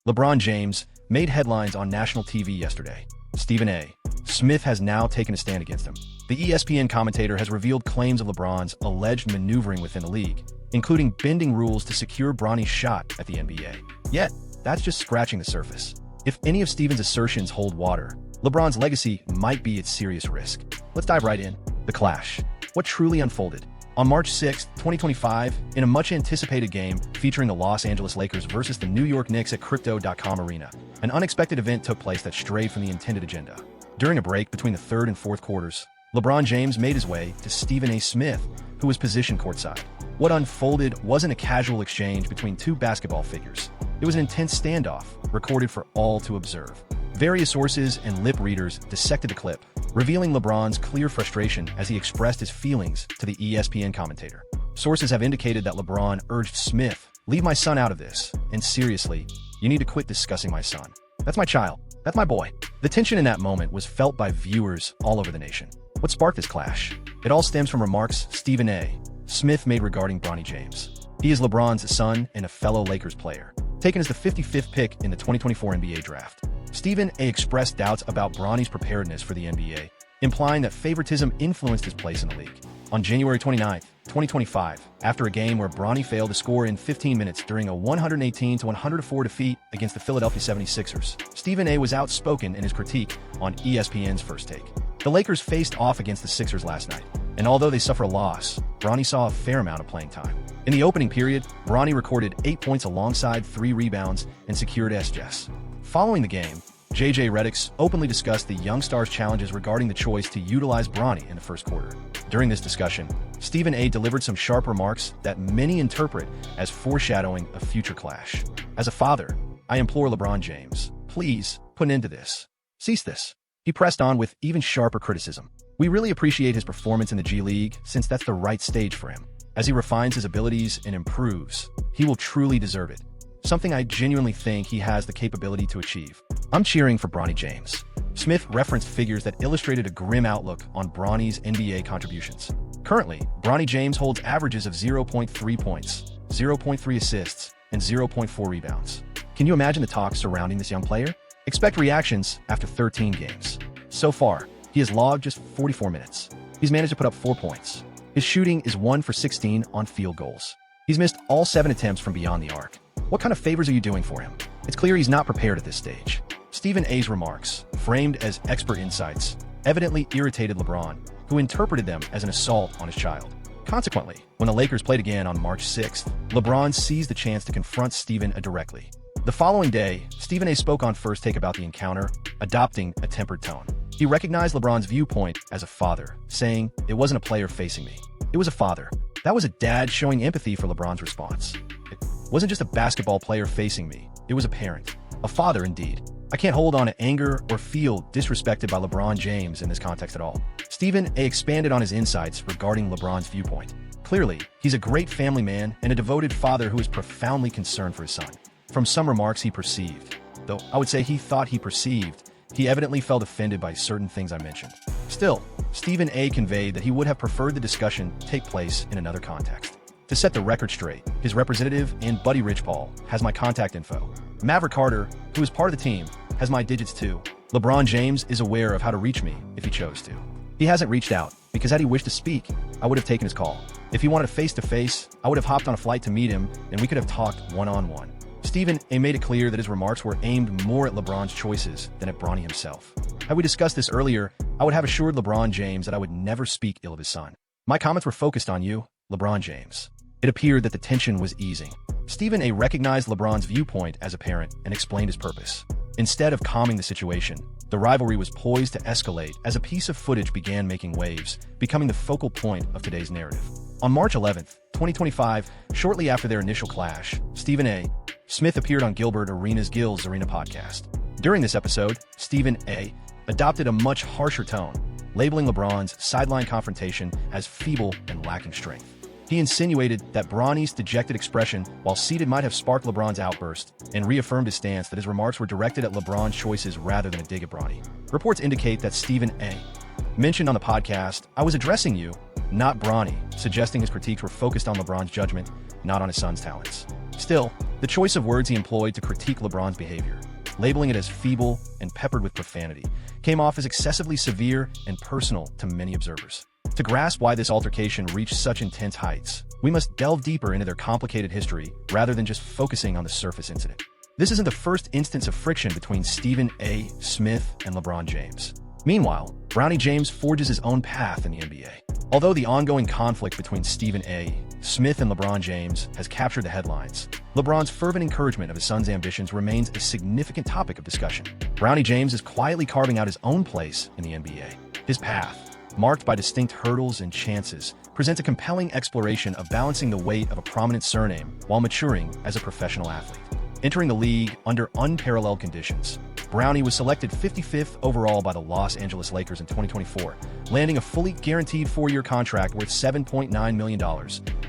LeBron James made headlines on national TV yesterday. Stephen A. Smith has now taken a stand against him. The ESPN commentator has revealed claims of LeBron's alleged maneuvering within the league, including bending rules to secure Bronny's shot at the NBA. Yet, that's just scratching the surface. If any of Stephen's assertions hold water, LeBron's legacy might be at serious risk. Let's dive right in. The clash. What truly unfolded? On March 6, 2025, in a much-anticipated game featuring the Los Angeles Lakers versus the New York Knicks at Crypto.com Arena, an unexpected event took place that strayed from the intended agenda. During a break between the third and fourth quarters, LeBron James made his way to Stephen A. Smith, who was positioned courtside. What unfolded wasn't a casual exchange between two basketball figures. It was an intense standoff, recorded for all to observe. Various sources and lip readers dissected the clip, revealing LeBron's clear frustration as he expressed his feelings to the ESPN commentator. Sources have indicated that LeBron urged Smith, "Leave my son out of this, and seriously, you need to quit discussing my son. That's my child. That's my boy." The tension in that moment was felt by viewers all over the nation. What sparked this clash? It all stems from remarks Stephen A. Smith made regarding Bronny James. He is LeBron's son and a fellow Lakers player, taken as the 55th pick in the 2024 NBA draft. Stephen A. expressed doubts about Bronny's preparedness for the NBA, implying that favoritism influenced his place in the league. On January 29, 2025, after a game where Bronny failed to score in 15 minutes during a 118-104 defeat against the Philadelphia 76ers, Stephen A. was outspoken in his critique on ESPN's First Take. The Lakers faced off against the Sixers last night, and although they suffered a loss, Bronny saw a fair amount of playing time. In the opening period, Bronny recorded 8 points alongside 3 rebounds and secured assists. Following the game, J.J. Redick openly discussed the young star's challenges regarding the choice to utilize Bronny in the first quarter. During this discussion, Stephen A. delivered some sharp remarks that many interpret as foreshadowing a future clash. "As a father, I implore LeBron James, please put an end to this. Cease this." He pressed on with even sharper criticism. "We really appreciate his performance in the G League since that's the right stage for him. As he refines his abilities and improves, he will truly deserve it. Something I genuinely think he has the capability to achieve. I'm cheering for Bronny James." Smith referenced figures that illustrated a grim outlook on Bronny's NBA contributions. Currently, Bronny James holds averages of 0.3 points, 0.3 assists, and 0.4 rebounds. Can you imagine the talk surrounding this young player? Expect reactions after 13 games. So far, he has logged just 44 minutes. He's managed to put up 4 points. His shooting is 1 for 16 on field goals. He's missed all 7 attempts from beyond the arc. What kind of favors are you doing for him? It's clear he's not prepared at this stage. Stephen A.'s remarks, framed as expert insights, evidently irritated LeBron, who interpreted them as an assault on his child. Consequently, when the Lakers played again on March 6th, LeBron seized the chance to confront Stephen A. directly. The following day, Stephen A. spoke on First Take about the encounter, adopting a tempered tone. He recognized LeBron's viewpoint as a father, saying, "It wasn't a player facing me. It was a father." That was a dad showing empathy for LeBron's response. "It wasn't just a basketball player facing me. It was a parent. A father, indeed. I can't hold on to anger or feel disrespected by LeBron James in this context at all." Stephen A. expanded on his insights regarding LeBron's viewpoint. Clearly, he's a great family man and a devoted father who is profoundly concerned for his son. From some remarks he perceived, though I would say he thought he perceived, he evidently felt offended by certain things I mentioned. Still, Stephen A. conveyed that he would have preferred the discussion take place in another context. To set the record straight, his representative and buddy Rich Paul has my contact info. Maverick Carter, who is part of the team, has my digits too. LeBron James is aware of how to reach me if he chose to. He hasn't reached out, because had he wished to speak, I would have taken his call. If he wanted a face-to-face, I would have hopped on a flight to meet him, and we could have talked one-on-one. Stephen A. made it clear that his remarks were aimed more at LeBron's choices than at Bronny himself. Had we discussed this earlier, I would have assured LeBron James that I would never speak ill of his son. My comments were focused on you, LeBron James. It appeared that the tension was easing. Stephen A. recognized LeBron's viewpoint as a parent and explained his purpose. Instead of calming the situation, the rivalry was poised to escalate as a piece of footage began making waves, becoming the focal point of today's narrative. On March 11th, 2025, shortly after their initial clash, Stephen A. Smith appeared on Gilbert Arenas' Gil's Arena podcast. During this episode, Stephen A. adopted a much harsher tone, labeling LeBron's sideline confrontation as feeble and lacking strength. He insinuated that Bronny's dejected expression while seated might have sparked LeBron's outburst, and reaffirmed his stance that his remarks were directed at LeBron's choices rather than a dig at Bronny. Reports indicate that Stephen A. mentioned on the podcast, "I was addressing you, not Bronny," suggesting his critiques were focused on LeBron's judgment, not on his son's talents. Still, The choice of words he employed to critique LeBron's behavior, labeling it as feeble and peppered with profanity, came off as excessively severe and personal to many observers. To grasp why this altercation reached such intense heights, we must delve deeper into their complicated history rather than just focusing on the surface incident. This isn't the first instance of friction between Stephen A. Smith and LeBron James. Meanwhile, Bronny James forges his own path in the NBA. Although the ongoing conflict between Stephen A. Smith and LeBron James has captured the headlines, LeBron's fervent encouragement of his son's ambitions remains a significant topic of discussion. Bronny James is quietly carving out his own place in the NBA. His path, marked by distinct hurdles and chances, presents a compelling exploration of balancing the weight of a prominent surname while maturing as a professional athlete. Entering the league under unparalleled conditions, Bronny was selected 55th overall by the Los Angeles Lakers in 2024, landing a fully guaranteed 4-year contract worth $7.9 million,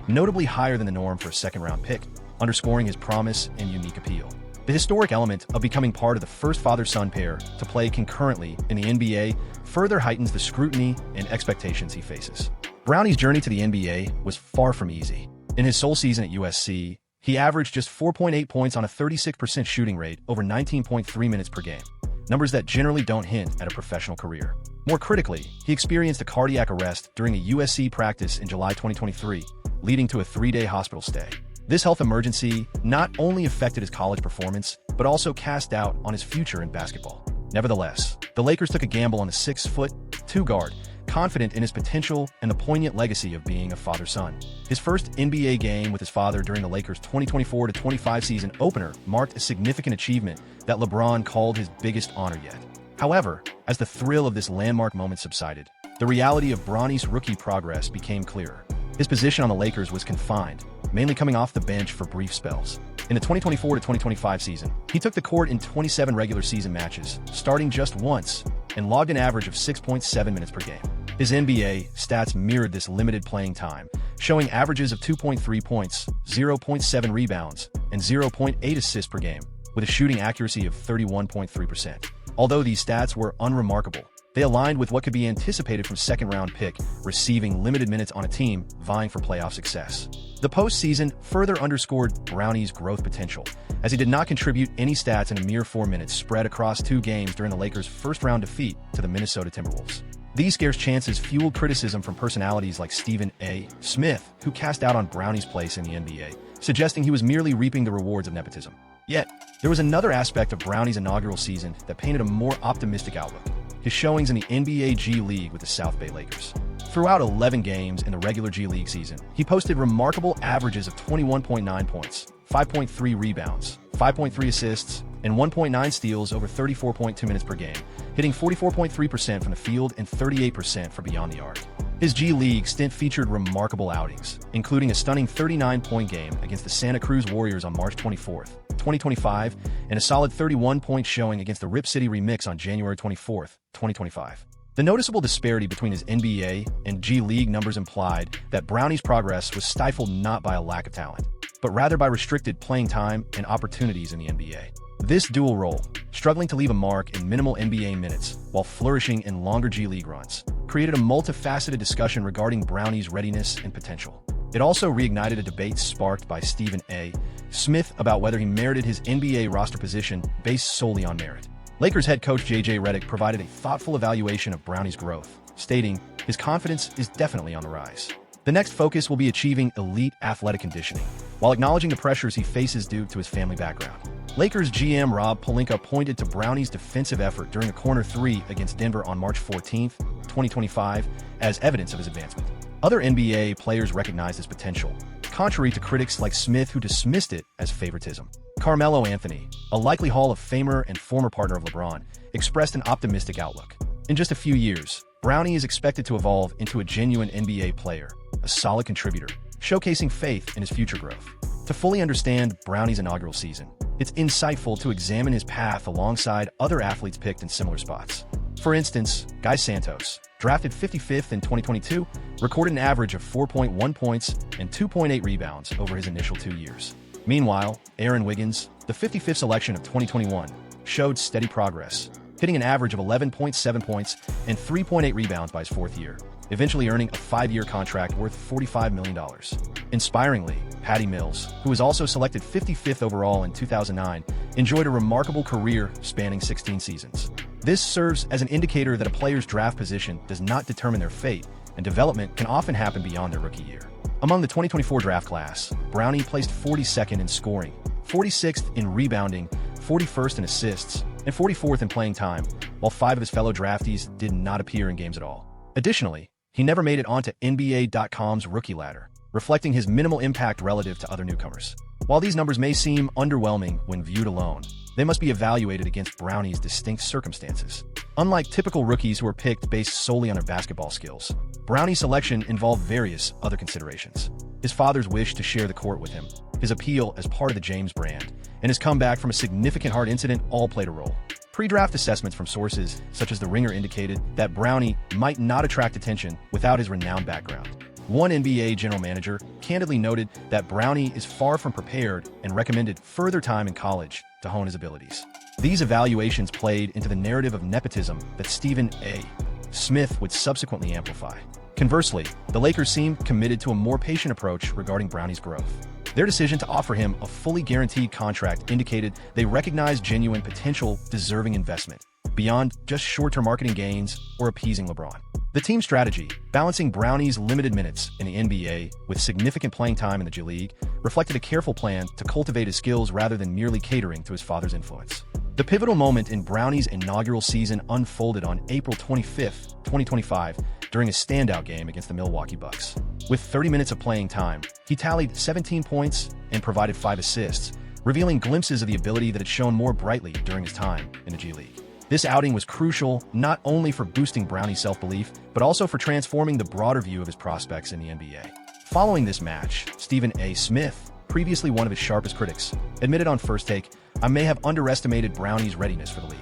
notably higher than the norm for a second-round pick, underscoring his promise and unique appeal. The historic element of becoming part of the first father-son pair to play concurrently in the NBA further heightens the scrutiny and expectations he faces. Bronny's journey to the NBA was far from easy. In his sole season at USC, he averaged just 4.8 points on a 36% shooting rate over 19.3 minutes per game, numbers that generally don't hint at a professional career. More critically, he experienced a cardiac arrest during a USC practice in July 2023, leading to a 3-day hospital stay. This health emergency not only affected his college performance, but also cast doubt on his future in basketball. Nevertheless, the Lakers took a gamble on the 6'2" guard, confident in his potential and the poignant legacy of being a father-son. His first NBA game with his father during the Lakers' 2024-25 season opener marked a significant achievement that LeBron called his biggest honor yet. However, as the thrill of this landmark moment subsided, the reality of Bronny's rookie progress became clearer. His position on the Lakers was confined, mainly coming off the bench for brief spells. In the 2024-2025 season, he took the court in 27 regular season matches, starting just once, and logged an average of 6.7 minutes per game. His NBA stats mirrored this limited playing time, showing averages of 2.3 points, 0.7 rebounds, and 0.8 assists per game, with a shooting accuracy of 31.3%. Although these stats were unremarkable, they aligned with what could be anticipated from second-round pick receiving limited minutes on a team vying for playoff success. The postseason further underscored Bronny's growth potential, as he did not contribute any stats in a mere 4 minutes spread across 2 games during the Lakers' first-round defeat to the Minnesota Timberwolves. These scarce chances fueled criticism from personalities like Stephen A. Smith, who cast doubt on Bronny's place in the NBA, suggesting he was merely reaping the rewards of nepotism. Yet, there was another aspect of Bronny's inaugural season that painted a more optimistic outlook: his showings in the NBA G League with the South Bay Lakers. Throughout 11 games in the regular G League season, he posted remarkable averages of 21.9 points, 5.3 rebounds, 5.3 assists, and 1.9 steals over 34.2 minutes per game, hitting 44.3% from the field and 38% from beyond the arc. His G League stint featured remarkable outings, including a stunning 39-point game against the Santa Cruz Warriors on March 24th, 2025, and a solid 31-point showing against the Rip City Remix on January 24th, 2025. The noticeable disparity between his NBA and G League numbers implied that Bronny's progress was stifled not by a lack of talent, but rather by restricted playing time and opportunities in the NBA. This dual role, struggling to leave a mark in minimal NBA minutes while flourishing in longer G League runs, created a multifaceted discussion regarding Bronny's readiness and potential. It also reignited a debate sparked by Stephen A. Smith about whether he merited his NBA roster position based solely on merit. Lakers head coach J.J. Redick provided a thoughtful evaluation of Bronny's growth, stating, "His confidence is definitely on the rise. The next focus will be achieving elite athletic conditioning, while acknowledging the pressures he faces due to his family background." Lakers GM Rob Pelinka pointed to Bronny's defensive effort during a corner 3 against Denver on March 14, 2025, as evidence of his advancement. Other NBA players recognized his potential, contrary to critics like Smith who dismissed it as favoritism. Carmelo Anthony, a likely Hall of Famer and former partner of LeBron, expressed an optimistic outlook. In just a few years, Bronny is expected to evolve into a genuine NBA player, a solid contributor, showcasing faith in his future growth. To fully understand Bronny's inaugural season, it's insightful to examine his path alongside other athletes picked in similar spots. For instance, Guy Santos, drafted 55th in 2022, recorded an average of 4.1 points and 2.8 rebounds over his initial 2 years. Meanwhile, Aaron Wiggins, the 55th selection of 2021, showed steady progress, hitting an average of 11.7 points and 3.8 rebounds by his 4th year, eventually earning a 5-year contract worth $45 million. Inspiringly, Patty Mills, who was also selected 55th overall in 2009, enjoyed a remarkable career spanning 16 seasons. This serves as an indicator that a player's draft position does not determine their fate, and development can often happen beyond their rookie year. Among the 2024 draft class, Brownie placed 42nd in scoring, 46th in rebounding, 41st in assists, and 44th in playing time, while 5 of his fellow draftees did not appear in games at all. Additionally, he never made it onto NBA.com's rookie ladder, reflecting his minimal impact relative to other newcomers. While these numbers may seem underwhelming when viewed alone, they must be evaluated against Brownie's distinct circumstances. Unlike typical rookies who are picked based solely on their basketball skills, Brownie's selection involved various other considerations. His father's wish to share the court with him, his appeal as part of the James brand, and his comeback from a significant heart incident all played a role. Pre-draft assessments from sources such as The Ringer indicated that Brownie might not attract attention without his renowned background. One NBA general manager candidly noted that Brownie is far from prepared and recommended further time in college to hone his abilities. These evaluations played into the narrative of nepotism that Stephen A. Smith would subsequently amplify. Conversely, the Lakers seemed committed to a more patient approach regarding Brownie's growth. Their decision to offer him a fully guaranteed contract indicated they recognized genuine potential deserving investment, beyond just short-term marketing gains or appeasing LeBron. The team strategy, balancing Brownie's limited minutes in the NBA with significant playing time in the G League, reflected a careful plan to cultivate his skills rather than merely catering to his father's influence. The pivotal moment in Brownie's inaugural season unfolded on April 25, 2025, during a standout game against the Milwaukee Bucks. With 30 minutes of playing time, he tallied 17 points and provided 5 assists, revealing glimpses of the ability that had shown more brightly during his time in the G League. This outing was crucial not only for boosting Brownie's self-belief, but also for transforming the broader view of his prospects in the NBA. Following this match, Stephen A. Smith, previously one of his sharpest critics, admitted on First Take, "I may have underestimated Brownie's readiness for the league."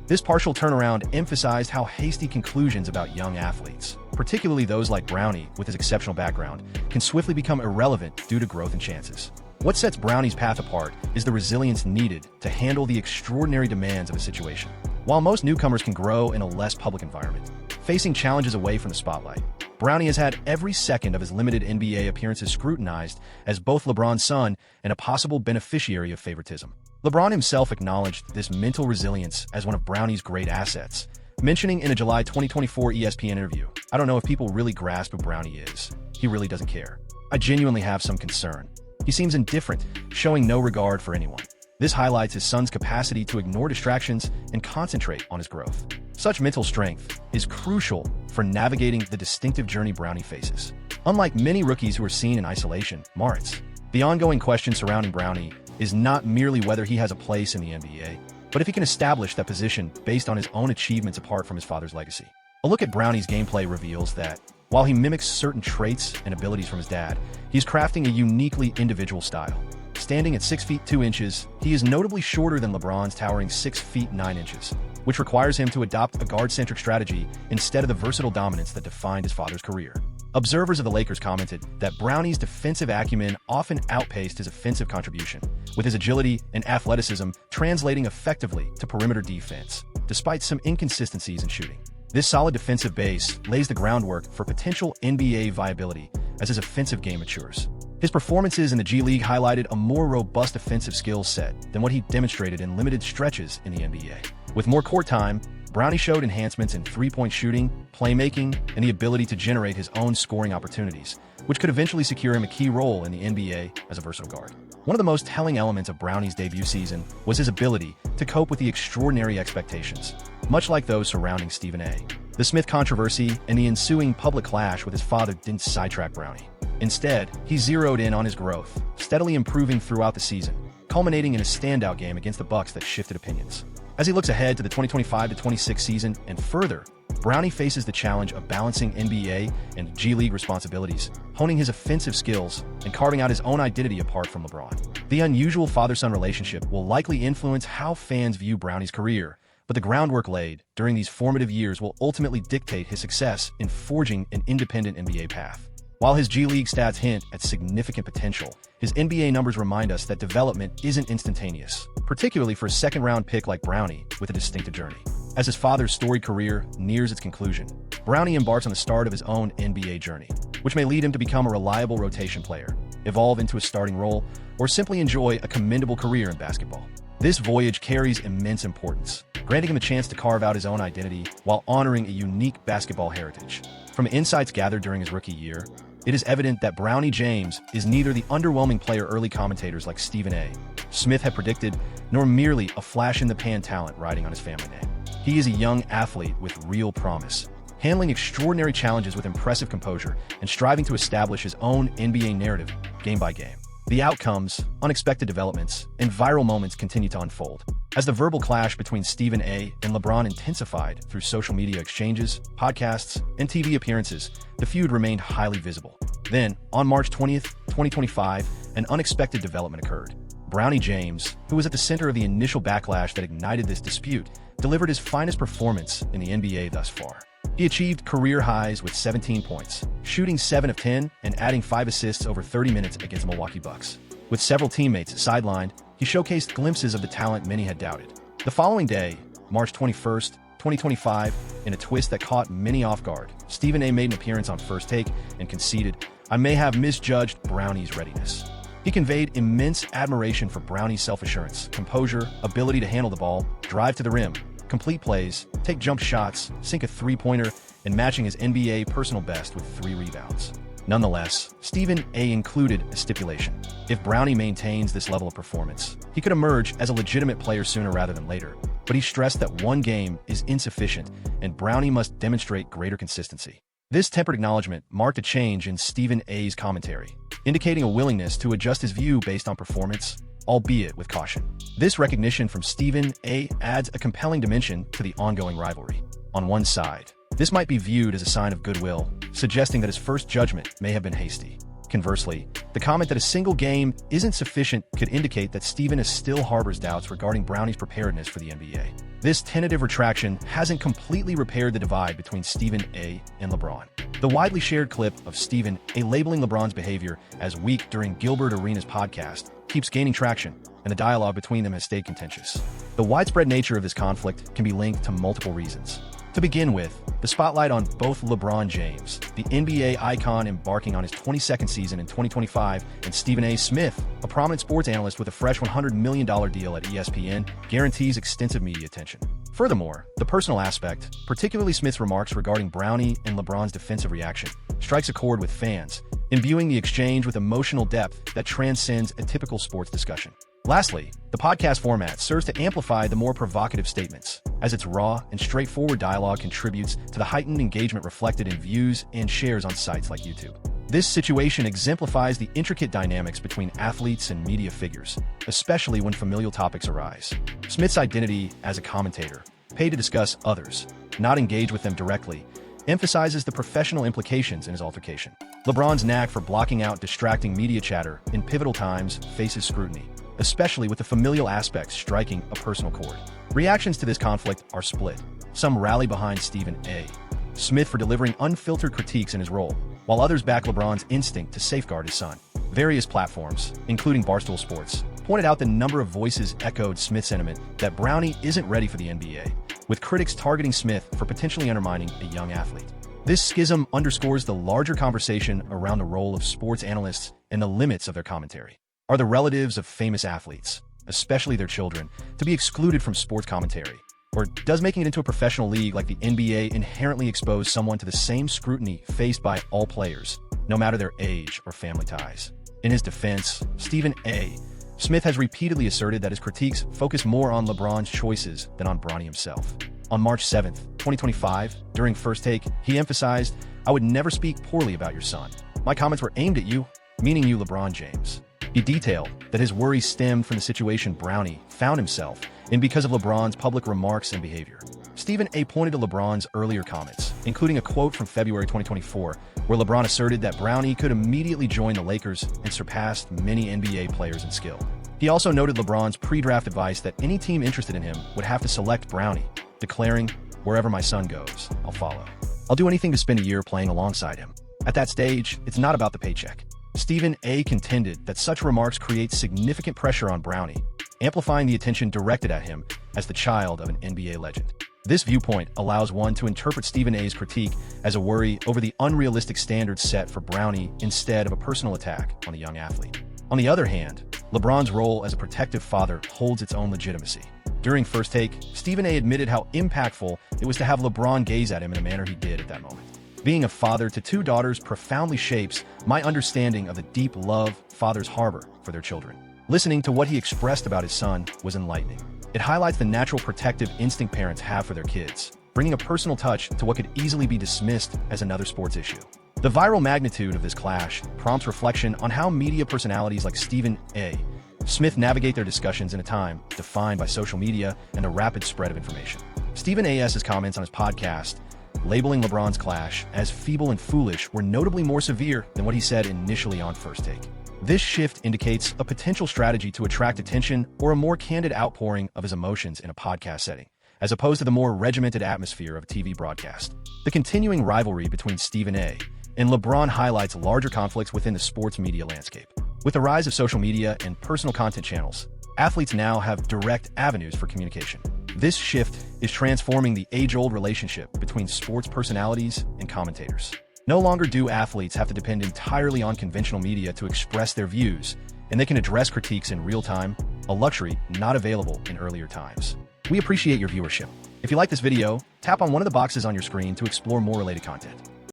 This partial turnaround emphasized how hasty conclusions about young athletes, particularly those like Brownie with his exceptional background, can swiftly become irrelevant due to growth and chances. What sets Brownie's path apart is the resilience needed to handle the extraordinary demands of a situation. While most newcomers can grow in a less public environment, facing challenges away from the spotlight, Brownie has had every second of his limited NBA appearances scrutinized as both LeBron's son and a possible beneficiary of favoritism. LeBron himself acknowledged this mental resilience as one of Brownie's great assets, mentioning in a July 2024 ESPN interview, "I don't know if people really grasp who Brownie is. He really doesn't care. I genuinely have some concern. He seems indifferent, showing no regard for anyone." This highlights his son's capacity to ignore distractions and concentrate on his growth. Such mental strength is crucial for navigating the distinctive journey Brownie faces. Unlike many rookies who are seen in isolation, Moritz, the ongoing question surrounding Brownie is not merely whether he has a place in the NBA, but if he can establish that position based on his own achievements apart from his father's legacy. A look at Brownie's gameplay reveals that, while he mimics certain traits and abilities from his dad, he's crafting a uniquely individual style. Standing at 6 feet 2 inches, he is notably shorter than LeBron's towering 6 feet 9 inches, which requires him to adopt a guard-centric strategy instead of the versatile dominance that defined his father's career. Observers of the Lakers commented that Brownie's defensive acumen often outpaced his offensive contribution, with his agility and athleticism translating effectively to perimeter defense, despite some inconsistencies in shooting. This solid defensive base lays the groundwork for potential NBA viability as his offensive game matures. His performances in the G League highlighted a more robust offensive skill set than what he demonstrated in limited stretches in the NBA. With more court time, Brownie showed enhancements in three-point shooting, playmaking, and the ability to generate his own scoring opportunities, which could eventually secure him a key role in the NBA as a versatile guard. One of the most telling elements of Brownie's debut season was his ability to cope with the extraordinary expectations, much like those surrounding Stephen A. The Smith controversy and the ensuing public clash with his father didn't sidetrack Brownie. Instead, he zeroed in on his growth, steadily improving throughout the season, culminating in a standout game against the Bucks that shifted opinions. As he looks ahead to the 2025-26 season and further, Brownie faces the challenge of balancing NBA and G League responsibilities, honing his offensive skills, and carving out his own identity apart from LeBron. The unusual father-son relationship will likely influence how fans view Brownie's career, but the groundwork laid during these formative years will ultimately dictate his success in forging an independent NBA path. While his G League stats hint at significant potential, his NBA numbers remind us that development isn't instantaneous, particularly for a second-round pick like Brownie with a distinctive journey. As his father's storied career nears its conclusion, Brownie embarks on the start of his own NBA journey, which may lead him to become a reliable rotation player, evolve into a starting role, or simply enjoy a commendable career in basketball. This voyage carries immense importance, granting him a chance to carve out his own identity while honoring a unique basketball heritage. From insights gathered during his rookie year, it is evident that Bronny James is neither the underwhelming player early commentators like Stephen A. Smith had predicted, nor merely a flash-in-the-pan talent riding on his family name. He is a young athlete with real promise, handling extraordinary challenges with impressive composure and striving to establish his own NBA narrative game by game. The outcomes, unexpected developments, and viral moments continue to unfold. As the verbal clash between Stephen A. and LeBron intensified through social media exchanges, podcasts, and TV appearances, the feud remained highly visible. Then, on March 20th, 2025, an unexpected development occurred. Bronny James, who was at the center of the initial backlash that ignited this dispute, delivered his finest performance in the NBA thus far. He achieved career highs with 17 points, shooting 7 of 10 and adding 5 assists over 30 minutes against the Milwaukee Bucks. With several teammates sidelined, he showcased glimpses of the talent many had doubted. The following day, March 21st, 2025, in a twist that caught many off guard, Stephen A. made an appearance on First Take and conceded, "I may have misjudged Bronny's readiness." He conveyed immense admiration for Bronny's self-assurance, composure, ability to handle the ball, drive to the rim, complete plays, take jump shots, sink a three-pointer, and matching his NBA personal best with 3 rebounds. Nonetheless, Stephen A. included a stipulation. If Bronny maintains this level of performance, he could emerge as a legitimate player sooner rather than later. But he stressed that one game is insufficient, and Bronny must demonstrate greater consistency. This tempered acknowledgement marked a change in Stephen A.'s commentary, indicating a willingness to adjust his view based on performance, albeit with caution. This recognition from Stephen A. adds a compelling dimension to the ongoing rivalry. On one side, this might be viewed as a sign of goodwill, suggesting that his first judgment may have been hasty. Conversely, the comment that a single game isn't sufficient could indicate that Stephen still harbors doubts regarding Bronny's preparedness for the NBA. This tentative retraction hasn't completely repaired the divide between Stephen A. and LeBron. The widely shared clip of Stephen A. labeling LeBron's behavior as weak during Gilbert Arenas' podcast keeps gaining traction, and the dialogue between them has stayed contentious. The widespread nature of this conflict can be linked to multiple reasons. To begin with, the spotlight on both LeBron James, the NBA icon embarking on his 22nd season in 2025, and Stephen A. Smith, a prominent sports analyst with a fresh $100 million deal at ESPN, guarantees extensive media attention. Furthermore, the personal aspect, particularly Smith's remarks regarding Bronny and LeBron's defensive reaction, strikes a chord with fans, imbuing the exchange with emotional depth that transcends a typical sports discussion. Lastly, the podcast format serves to amplify the more provocative statements, as its raw and straightforward dialogue contributes to the heightened engagement reflected in views and shares on sites like YouTube. This situation exemplifies the intricate dynamics between athletes and media figures, especially when familial topics arise. Smith's identity as a commentator, paid to discuss others, not engage with them directly, emphasizes the professional implications in his altercation. LeBron's knack for blocking out distracting media chatter in pivotal times faces scrutiny, especially with the familial aspects striking a personal chord. Reactions to this conflict are split. Some rally behind Stephen A. Smith for delivering unfiltered critiques in his role, while others back LeBron's instinct to safeguard his son. Various platforms, including Barstool Sports, pointed out the number of voices echoed Smith's sentiment that Bronny isn't ready for the NBA, with critics targeting Smith for potentially undermining a young athlete. This schism underscores the larger conversation around the role of sports analysts and the limits of their commentary. Are the relatives of famous athletes, especially their children, to be excluded from sports commentary? Or does making it into a professional league like the NBA inherently expose someone to the same scrutiny faced by all players, no matter their age or family ties? In his defense, Stephen A. Smith has repeatedly asserted that his critiques focus more on LeBron's choices than on Bronny himself. On March 7th, 2025, during First Take, he emphasized, "I would never speak poorly about your son. My comments were aimed at you, meaning you, LeBron James." He detailed that his worries stemmed from the situation Bronny found himself in because of LeBron's public remarks and behavior. Stephen A. pointed to LeBron's earlier comments, including a quote from February 2024, where LeBron asserted that Bronny could immediately join the Lakers and surpass many NBA players in skill. He also noted LeBron's pre-draft advice that any team interested in him would have to select Bronny, declaring, "Wherever my son goes, I'll follow. I'll do anything to spend a year playing alongside him." At that stage, it's not about the paycheck. Stephen A. contended that such remarks create significant pressure on Bronny, amplifying the attention directed at him as the child of an NBA legend. This viewpoint allows one to interpret Stephen A's critique as a worry over the unrealistic standards set for Brownie instead of a personal attack on the young athlete. On the other hand, LeBron's role as a protective father holds its own legitimacy. During First Take, Stephen A admitted how impactful it was to have LeBron gaze at him in the manner he did at that moment. Being a father to two daughters profoundly shapes my understanding of the deep love fathers harbor for their children. Listening to what he expressed about his son was enlightening. It highlights the natural protective instinct parents have for their kids, bringing a personal touch to what could easily be dismissed as another sports issue. The viral magnitude of this clash prompts reflection on how media personalities like Stephen A. Smith navigate their discussions in a time defined by social media and the rapid spread of information. Stephen A.'s comments on his podcast, labeling LeBron's clash as feeble and foolish, were notably more severe than what he said initially on First Take. This shift indicates a potential strategy to attract attention or a more candid outpouring of his emotions in a podcast setting, as opposed to the more regimented atmosphere of a TV broadcast. The continuing rivalry between Stephen A. and LeBron highlights larger conflicts within the sports media landscape. With the rise of social media and personal content channels, athletes now have direct avenues for communication. This shift is transforming the age-old relationship between sports personalities and commentators. No longer do athletes have to depend entirely on conventional media to express their views, and they can address critiques in real time, a luxury not available in earlier times. We appreciate your viewership. If you like this video, tap on one of the boxes on your screen to explore more related content.